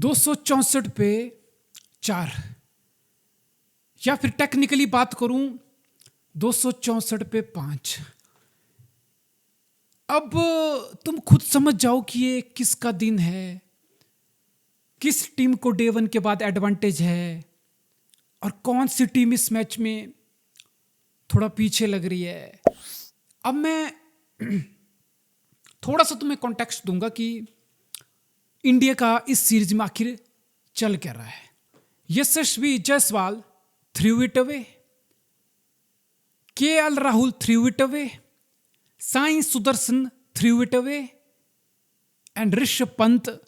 264 पे 4, या फिर टेक्निकली बात करूं 264 पे 5। अब तुम खुद समझ जाओ कि ये किसका दिन है, किस टीम को डे 1 के बाद एडवांटेज है और कौन सी टीम इस मैच में थोड़ा पीछे लग रही है। अब मैं थोड़ा सा तुम्हें कॉन्टेक्स्ट दूंगा कि इंडिया का इस सीरीज में आखिर चल क्या रहा है। Yashasvi Jaiswal threw it away, KL Rahul threw it away, Sai Sudharsan threw it away, and Rishabh Pant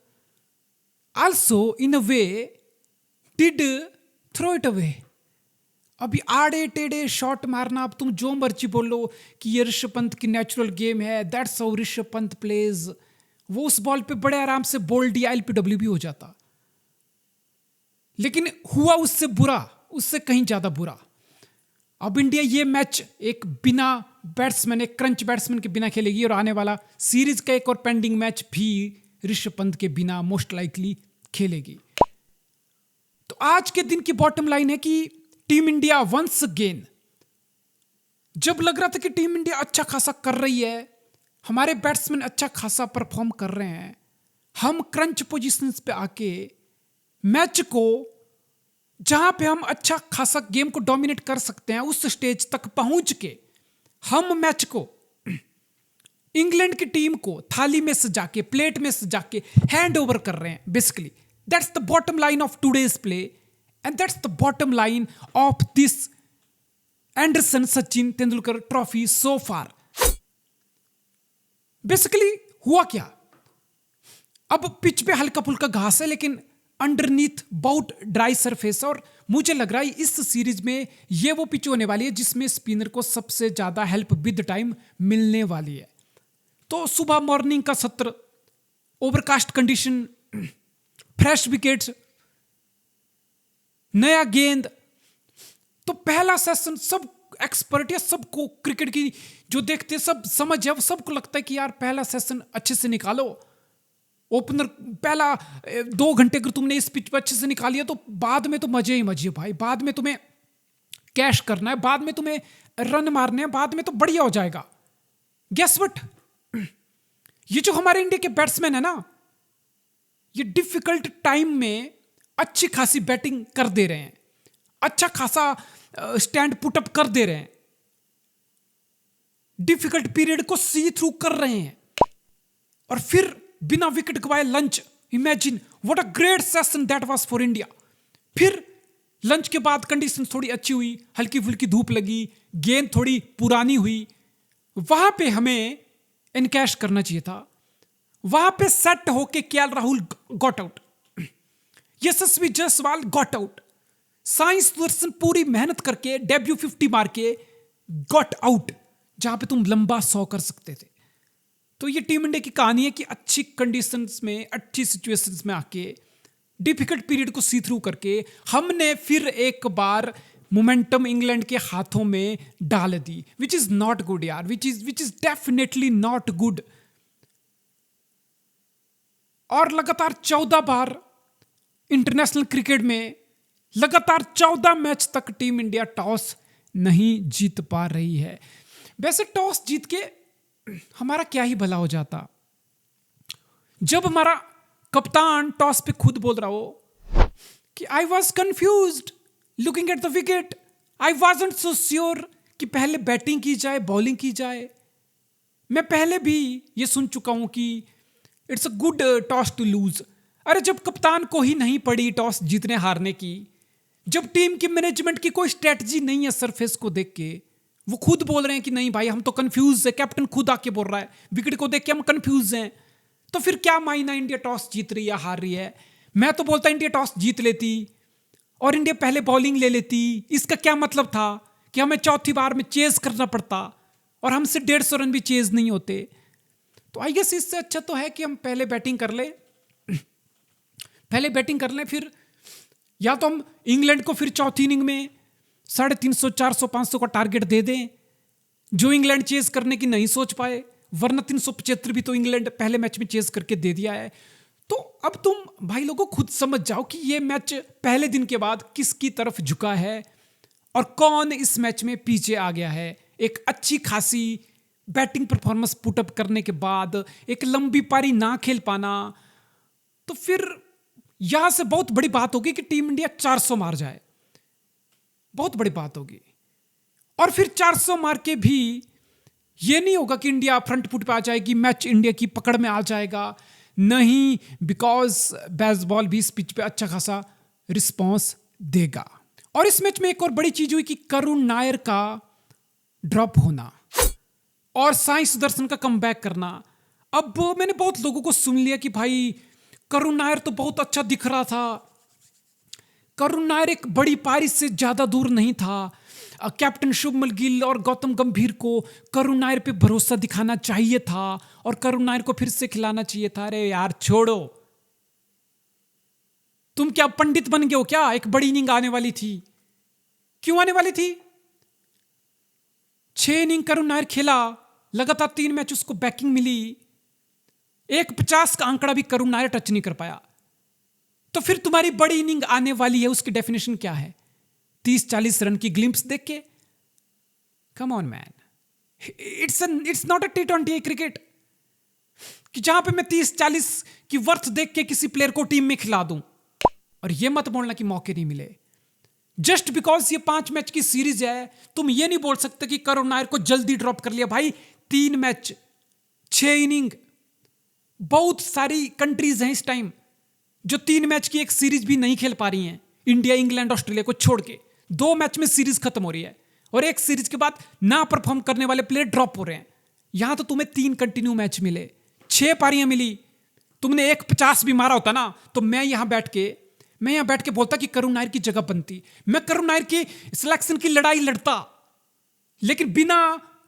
also in a way did throw it away। अभी आड़े टेढ़े शॉट मारना, अब तुम जो मर्जी बोलो कि ये ऋषभ पंत की नेचुरल गेम है, that's how Rishabh Pant plays, वो उस बॉल पे बड़े आराम से बोल्ड या एलपीडब्ल्यू भी हो जाता, लेकिन हुआ उससे बुरा, उससे कहीं ज्यादा बुरा। अब इंडिया ये मैच एक बिना बैट्समैन, एक क्रंच बैट्समैन के बिना खेलेगी और आने वाला सीरीज का एक और पेंडिंग मैच भी ऋषभ पंत के बिना मोस्ट लाइकली खेलेगी। तो आज के दिन की बॉटम लाइन है कि टीम इंडिया वंस अगेन, जब लग रहा था कि टीम इंडिया अच्छा खासा कर रही है, हमारे बैट्समैन अच्छा खासा परफॉर्म कर रहे हैं, हम क्रंच पोजीशंस पे आके मैच को, जहां पे हम अच्छा खासा गेम को डोमिनेट कर सकते हैं, उस स्टेज तक पहुंच के हम मैच को इंग्लैंड की टीम को थाली में सजा के, प्लेट में सजा के हैंड ओवर कर रहे हैं। Basically that's the bottom line of today's play and that's the bottom line of this Anderson Sachin Tendulkar trophy so far. Basically हुआ क्या, अब पिच पे हल्का फुल्का घास है, लेकिन अंडरनीथ बहुत ड्राई सरफेस है, और मुझे लग रहा है इस सीरीज में ये वो पिच होने वाली है जिसमें स्पिनर को सबसे ज्यादा हेल्प विद टाइम मिलने वाली है। तो सुबह मॉर्निंग का सत्र, ओवरकास्ट कंडीशन, फ्रेश विकेट्स, नया गेंद, तो पहला सेशन सब एक्सपर्ट या सबको क्रिकेट की जो देखते हैं सब समझ है, सबको लगता है कि यार पहला सेशन अच्छे से निकालो। ओपनर पहला 2 घंटे अगर तुमने इस पिच पर अच्छे से निकालिया तो बाद में तो मजे ही मजे भाई, बाद में तुम्हें कैश करना है, बाद में तुम्हें रन मारने हैं, बाद में तो बढ़िया हो जाएगा। गेस व्हाट, ये जो हमारे इंडिया के बैट्समैन है ना, ये डिफिकल्ट टाइम में अच्छी खासी बैटिंग कर दे रहे हैं, अच्छा खासा स्टैंड पुटअप कर दे रहे हैं, डिफिकल्ट पीरियड को सी थ्रू कर रहे हैं, और फिर बिना विकेट गवाए lunch. Imagine what a great session that was for India. फिर लंच के बाद कंडीशन थोड़ी अच्छी हुई, हल्की फुल्की धूप लगी, गेंद थोड़ी पुरानी हुई, वहां पे हमें एनकैश करना चाहिए था, वहां पे सेट होके केएल राहुल गॉट आउट, यशस्वी जायसवाल गॉट आउट, साई सुदर्शन पूरी मेहनत करके डेब्यू 50 मार के गॉट आउट, जहां पे तुम लंबा 100 कर सकते थे। तो ये टीम इंडिया की कहानी है कि अच्छी कंडीशंस में, अच्छी सिचुएशंस में आके डिफिकल्ट पीरियड को सी थ्रू करके हमने फिर एक बार मोमेंटम इंग्लैंड के हाथों में डाल दी, विच इज नॉट गुड यार, which is definitely not good. और लगातार 14 बार इंटरनेशनल क्रिकेट में लगातार 14 मैच तक टीम इंडिया टॉस नहीं जीत पा रही है। वैसे टॉस जीत के हमारा क्या ही भला हो जाता, जब हमारा कप्तान टॉस पे खुद बोल रहा हो कि I was confused looking at the wicket, I wasn't so sure कि पहले बैटिंग की जाए बॉलिंग की जाए। मैं पहले भी ये सुन चुका हूं कि it's a good toss to lose. अरे जब कप्तान को ही नहीं पड़ी टॉस जीतने हारने की, जब टीम की मैनेजमेंट की कोई स्ट्रेटजी नहीं है सरफेस को देख के, वो खुद बोल रहे हैं कि नहीं भाई हम तो कंफ्यूज है, कैप्टन खुद आके बोल रहा है विकेट को देख के हम कंफ्यूज हैं, तो फिर क्या मायना इंडिया टॉस जीत रही है हार रही है। मैं तो बोलता इंडिया टॉस जीत लेती और इंडिया पहले बॉलिंग ले लेती। इसका क्या मतलब था कि हमें चौथी बार में चेज करना पड़ता और हमसे 150 रन भी चेज नहीं होते। तो आई गेस इससे अच्छा तो है कि हम पहले बैटिंग कर ले, पहले बैटिंग कर लें, फिर या तो हम इंग्लैंड को फिर चौथी इनिंग में 350, 400, 500 का टारगेट दे दें, जो इंग्लैंड चेज करने की नहीं सोच पाए, वरना 375 भी तो इंग्लैंड पहले मैच में चेज करके दे दिया है। तो अब तुम भाई लोगों खुद समझ जाओ कि ये मैच पहले दिन के बाद किसकी तरफ झुका है और कौन इस मैच में पीछे आ गया है। एक अच्छी खासी बैटिंग परफॉर्मेंस पुटअप करने के बाद एक लंबी पारी ना खेल पाना, तो फिर यहां से बहुत बड़ी बात होगी कि टीम इंडिया 400 मार जाए, बहुत बड़ी बात होगी। और फिर 400 मार के भी ये नहीं होगा कि इंडिया फ्रंट फुट पे आ जाएगी, मैच इंडिया की पकड़ में आ जाएगा, नहीं, बिकॉज बेसबॉल भी इस पिच पे अच्छा खासा रिस्पॉन्स देगा। और इस मैच में एक और बड़ी चीज हुई कि करुण नायर का ड्रॉप होना और साई सुदर्शन का कमबैक करना। अब मैंने बहुत लोगों को सुन लिया कि भाई करुण नायर तो बहुत अच्छा दिख रहा था, करुण नायर एक बड़ी पारी से ज्यादा दूर नहीं था, कैप्टन शुभमन गिल और गौतम गंभीर को करुण नायर पे भरोसा दिखाना चाहिए था और करुण नायर को फिर से खिलाना चाहिए था। अरे यार छोड़ो, तुम क्या पंडित बन गए हो क्या? एक बड़ी इनिंग आने वाली थी, क्यों आने वाली थी? 6 इनिंग करुण नायर खेला, लगातार 3 मैच उसको बैकिंग मिली, 150 का आंकड़ा भी करुण नायर टच नहीं कर पाया। तो फिर तुम्हारी बड़ी इनिंग आने वाली है, उसकी डेफिनेशन क्या है? 30-40 रन की ग्लिम्स देख के? Come on man, it's not a T20 cricket कि जहां पे मैं 30-40 की वर्थ देख के किसी प्लेयर को टीम में खिला दूं। और ये मत बोलना कि मौके नहीं मिले। जस्ट बिकॉज ये 5 मैच की सीरीज है, तुम ये नहीं बोल सकते कि करुण नायर को जल्दी ड्रॉप कर लिया। भाई 3 मैच, 6 इनिंग, बहुत सारी कंट्रीज हैं इस टाइम जो 3 मैच की एक सीरीज भी नहीं खेल पा रही हैं, इंडिया, इंग्लैंड, ऑस्ट्रेलिया को छोड़ के। 2 मैच में सीरीज खत्म हो रही है और एक सीरीज के बाद ना परफॉर्म करने वाले प्लेयर ड्रॉप हो रहे हैं। यहां तो तुम्हें 3 कंटिन्यू मैच मिले, 6 पारियां मिली, तुमने 150 भी मारा होता ना, तो मैं यहां बैठ के बोलता कि करुण नायर की जगह बनती, मैं करुण नायर की सिलेक्शन की लड़ाई लड़ता। लेकिन बिना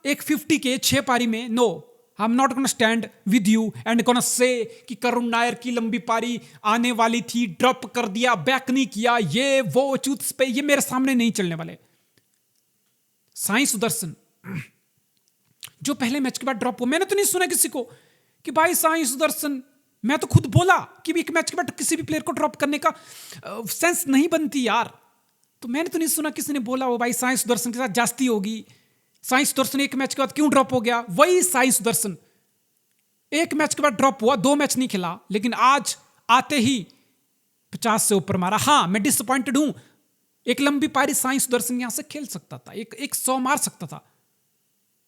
150 के 6 पारी में, no, I am not gonna stand with you and gonna say कि करुण नायर की लंबी पारी आने वाली थी, ड्रॉप कर दिया, बैक नहीं किया, ये वो चूत पे, ये मेरे सामने नहीं चलने वाले। साई सुदर्शन जो पहले मैच के बाद ड्रॉप हो, मैंने तो नहीं सुना किसी को कि भाई साई सुदर्शन, मैं तो खुद बोला कि एक मैच के बाद किसी भी प्लेयर को ड्रॉप करने का सेंस नहीं बनती यार। तो मैंने तो नहीं सुना किसी ने बोला वो भाई साई सुदर्शन के साथ जास्ती होगी, साई सुदर्शन एक मैच के बाद क्यों ड्रॉप हो गया। वही साई सुदर्शन एक मैच के बाद ड्रॉप हुआ, 2 मैच नहीं खेला, लेकिन आज आते ही 50 से ऊपर मारा। हाँ, मैं डिसअपॉइंटेड हूं, एक लंबी पारी साई सुदर्शन यहां से खेल सकता था, एक 100 मार सकता था,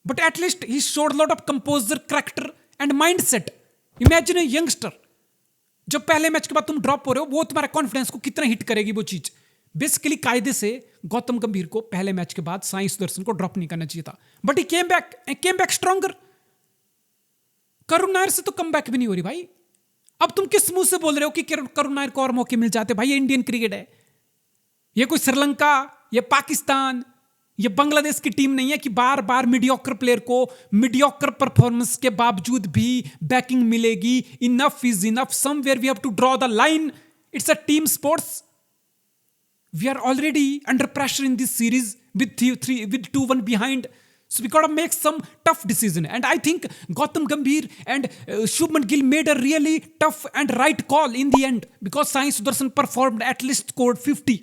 but at least he showed lot of composer, character and mind set. Imagine a youngster, जब पहले मैच के बाद तुम ड्रॉप हो रहे हो, वो तुम्हारे कॉन्फिडेंस को कितना हिट करेगी वो चीज। बेसिकली कायदे से गौतम गंभीर को पहले मैच के बाद साई सुदर्शन को ड्रॉप नहीं करना चाहिए था, but he came back stronger. Karun Nair से तो कम बैक भी नहीं हो रही भाई। अब तुम किस मुंह से बोल रहे हो कि करुण नायर को और मौके मिल जाते? भाई ये इंडियन क्रिकेट है, ये कोई श्रीलंका, ये पाकिस्तान, ये बांग्लादेश की टीम नहीं है कि बार बार मीडियोकर प्लेयर को मीडियोकर परफॉर्मेंस के बावजूद भी बैकिंग मिलेगी। Enough is enough, somewhere we have to draw the line, it's a team sports. We are already under pressure in this series with 2-1 behind, so we got to make some tough decision, and I think Gautam Gambhir and Shubman Gill made a really tough and right call in the end, because Sai Sudarshan performed, at least scored 50।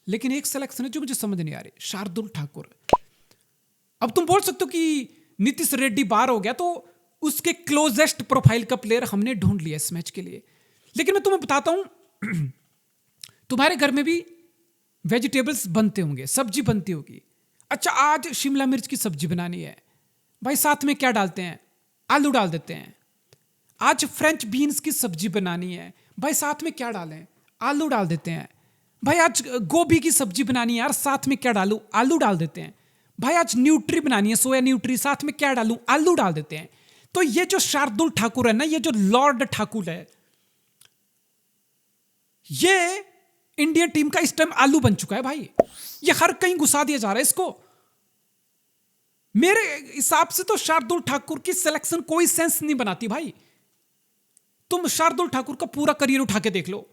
लेकिन एक selection है जो मुझे समझ नहीं आ रही, शार्दुल ठाकुर। अब तुम बोल सकते हो कि नीतीश रेड्डी बाहर हो गया तो उसके क्लोजेस्ट प्रोफाइल का प्लेयर हमने ढूंढ लिया इस मैच के लिए, लेकिन मैं तुम्हें बताता हूं तुम्हारे घर में भी वेजिटेबल्स बनते होंगे, सब्जी बनती होगी। अच्छा, आज शिमला मिर्च की सब्जी बनानी है, भाई साथ में क्या डालते हैं? आलू डाल देते हैं। आज फ्रेंच बीन्स की सब्जी बनानी है, भाई साथ में क्या डालें? आलू डाल देते हैं। भाई आज गोभी की सब्जी बनानी है यार, साथ में क्या डालूं? आलू डाल देते हैं। भाई आज न्यूट्री बनानी है, सोया न्यूट्री, साथ में क्या डालूं? आलू डाल देते हैं। तो ये जो शार्दुल ठाकुर है ना, ये जो लॉर्ड ठाकुर है, ये इंडियन टीम का इस टाइम आलू बन चुका है भाई। ये हर कहीं घुसा दिया जा रहा है इसको। मेरे हिसाब से तो शार्दुल ठाकुर की सिलेक्शन कोई सेंस नहीं बनाती भाई। तुम शार्दुल ठाकुर का पूरा करियर उठा के देख लो,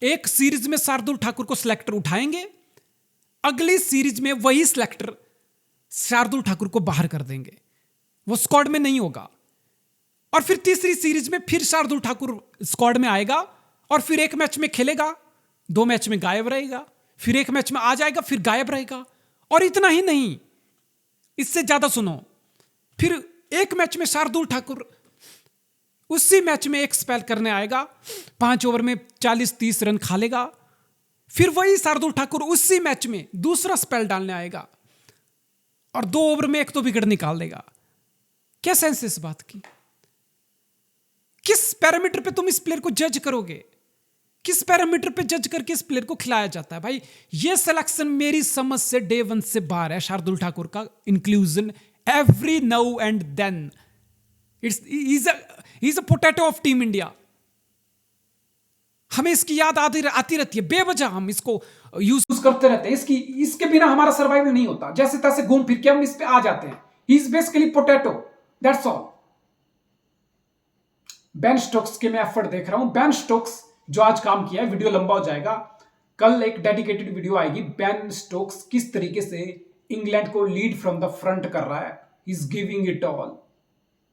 एक सीरीज में शार्दुल ठाकुर को सिलेक्टर उठाएंगे, अगली सीरीज में वही सिलेक्टर शार्दुल ठाकुर को बाहर कर देंगे, वो स्क्वाड में नहीं होगा। और फिर तीसरी सीरीज में फिर शार्दुल ठाकुर स्क्वाड में आएगा और फिर एक मैच में खेलेगा, 2 मैच में गायब रहेगा, फिर एक मैच में आ जाएगा, फिर गायब रहेगा। और इतना ही नहीं, इससे ज्यादा सुनो, फिर एक मैच में शार्दुल ठाकुर उसी मैच में एक स्पेल करने आएगा, 5 ओवर में 40-30 रन खा लेगा, फिर वही शार्दुल ठाकुर उसी मैच में दूसरा स्पेल डालने आएगा और 2 ओवर में एक तो विकेट निकाल देगा। क्या सेंस है इस बात की? किस पैरामीटर पे तुम इस प्लेयर को जज करोगे? किस पैरामीटर पे जज करके इस प्लेयर को खिलाया जाता है? भाई ये सिलेक्शन मेरी समझ से डे 1 से बाहर है। शार्दुल ठाकुर का inclusion every now and then, is a potato of team India. हमें इसकी याद आती रहती है बेवजह, हम इसको यूज करते रहते हैं। इसके बिना हमारा सर्वाइव नहीं होता। जैसे तैसे घूम फिर के हम इस पे आ जाते हैं। He is basically potato, that's all. Ben Stokes के मैं एफर्ट देख रहा हूं। बेन स्टोक्स जो आज काम किया है, वीडियो लंबा हो जाएगा, कल एक डेडिकेटेड वीडियो आएगी। बेन स्टोक्स किस तरीके से इंग्लैंड को लीड फ्रॉम द फ्रंट कर रहा है, इज गिविंग इट ऑल।